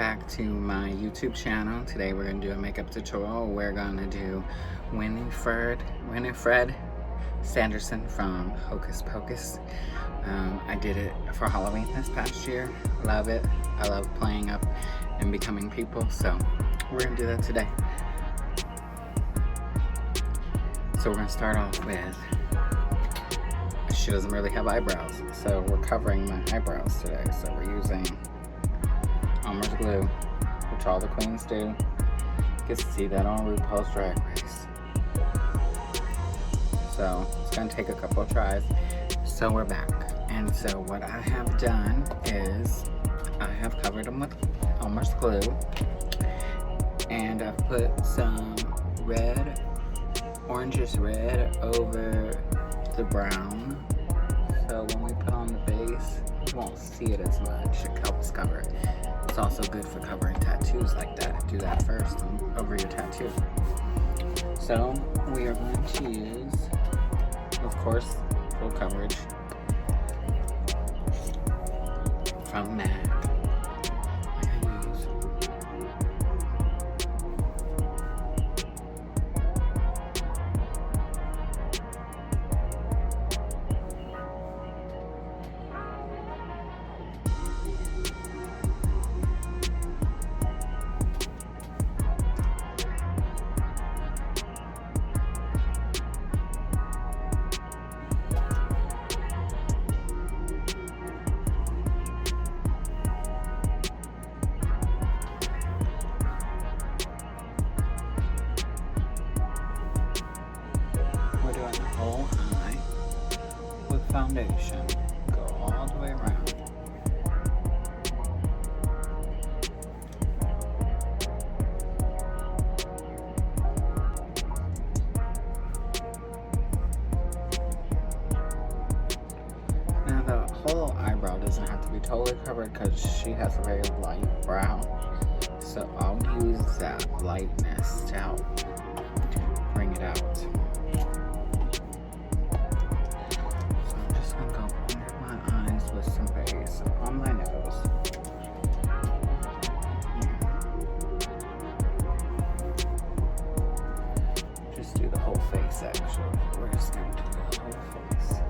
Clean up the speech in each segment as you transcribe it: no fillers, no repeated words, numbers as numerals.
back to my YouTube channel. Today we're going to do a makeup tutorial. We're going to do Winfred Sanderson from Hocus Pocus. I did it for Halloween this past year. Love it. I love playing up and becoming people, so we're going to do that today. So we're going to start off with, she doesn't really have eyebrows, so we're covering my eyebrows today. So we're using Elmer's glue, which all the queens do. You can see that on RuPaul's Drag Race. So it's going to take a couple of tries. So we're back. And so what I have done is I have covered them with Elmer's glue. And I've put some red, orangish red over the brown. So when we put on the base, you won't see it as much. It helps cover it. It's also good for covering tattoos like that. Do that first over your tattoo. So we are going to use, of course, full coverage from MAC. Whole eye with foundation. Go all the way around. Now the whole eyebrow doesn't have to be totally covered because she has a very light brow. So I'll use that lightness to help bring it out. Some base on my nose. Just do the whole face actually. We're just going to do the whole face.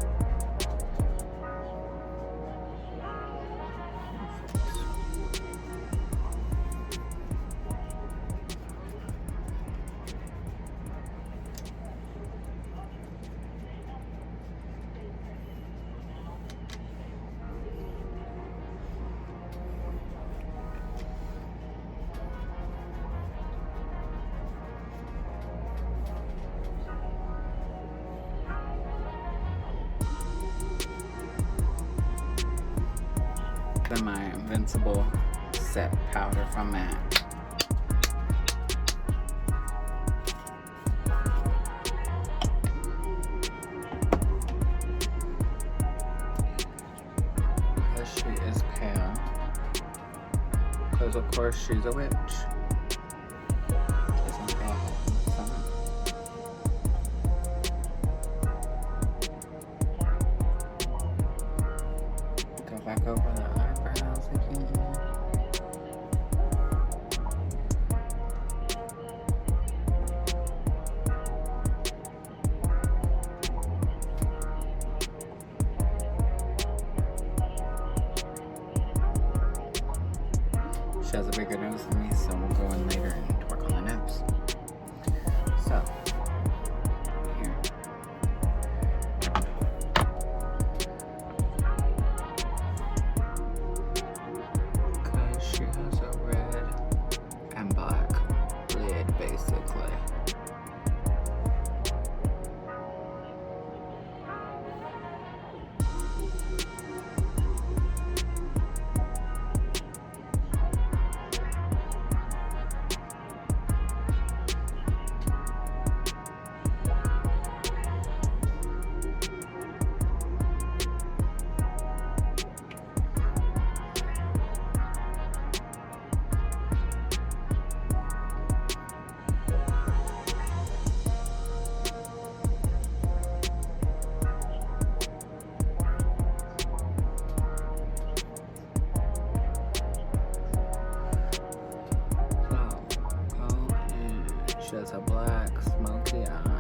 Then my Invincible set powder from MAC. Because she is pale. Because of course she's a witch. Doesn't go out in the sun. Go back over the eyebrows again. She has a bigger nose than me, so we'll go in later and work on the nose. So, here. She has a red and black lid, basically. She has a black smoky eye.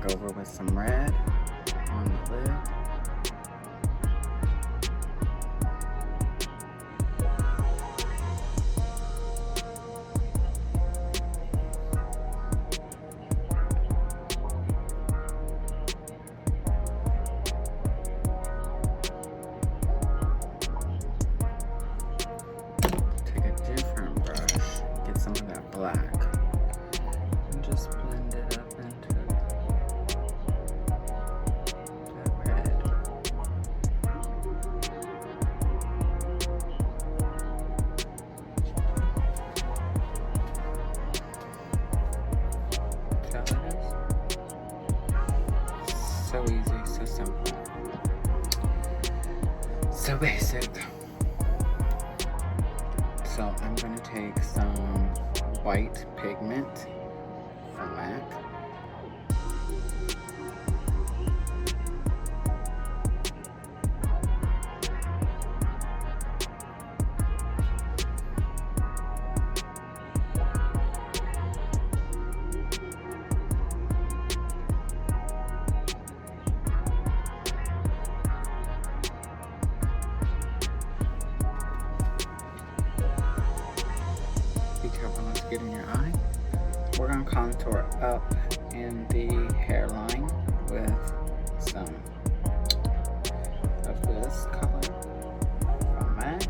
Over with some red on the lid. Take a different brush, get some of that black, and just blend it up into so easy, so simple, so basic. So I'm going to take some white pigment from MAC. Get in your eye. We're going to contour up in the hairline with some of this color from MAC.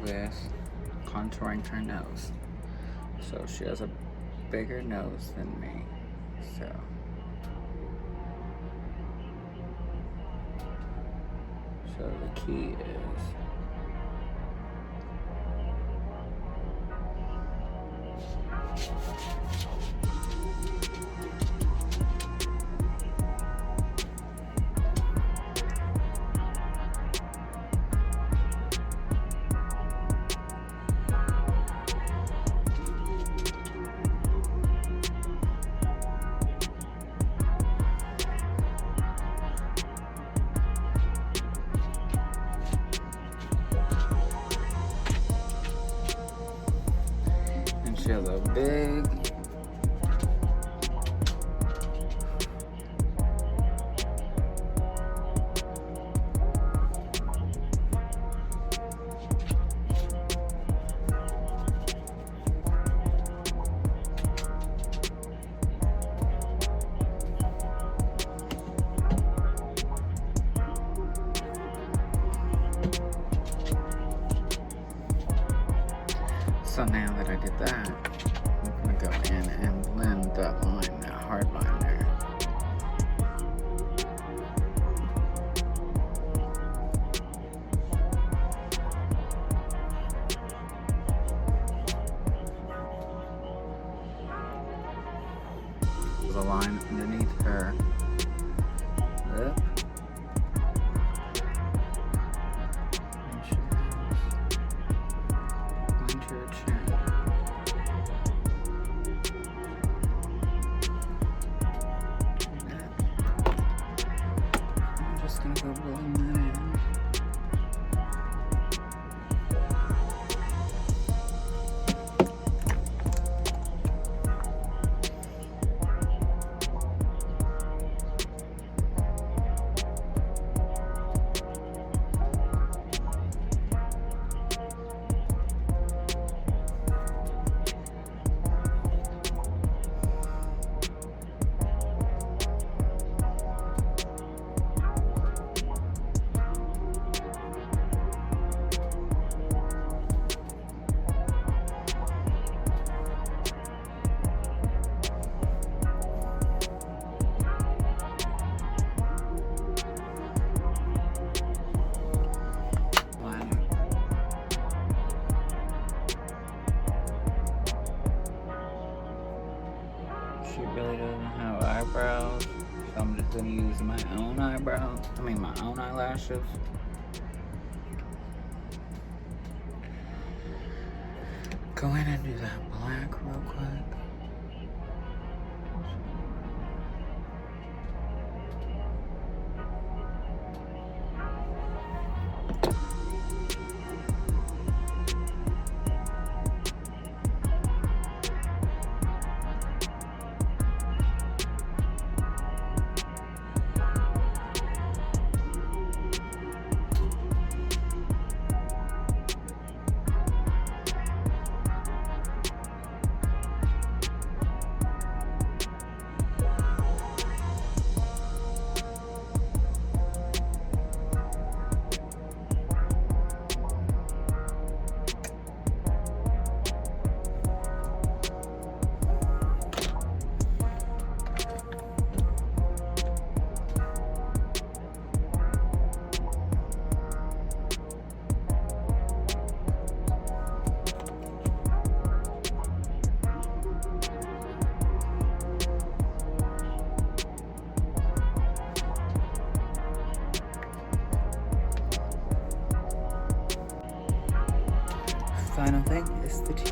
With contouring her nose. So she has a bigger nose than me. So the key is she has a big So now that I did that, I'm going to go in and blend that line, that hard line there. The line underneath her lip. And she has going to her chin. I'm just gonna go blend that in. She really doesn't have eyebrows, so I'm just gonna use my own my own eyelashes. Go in and do that black real quick. Final thing is the teeth.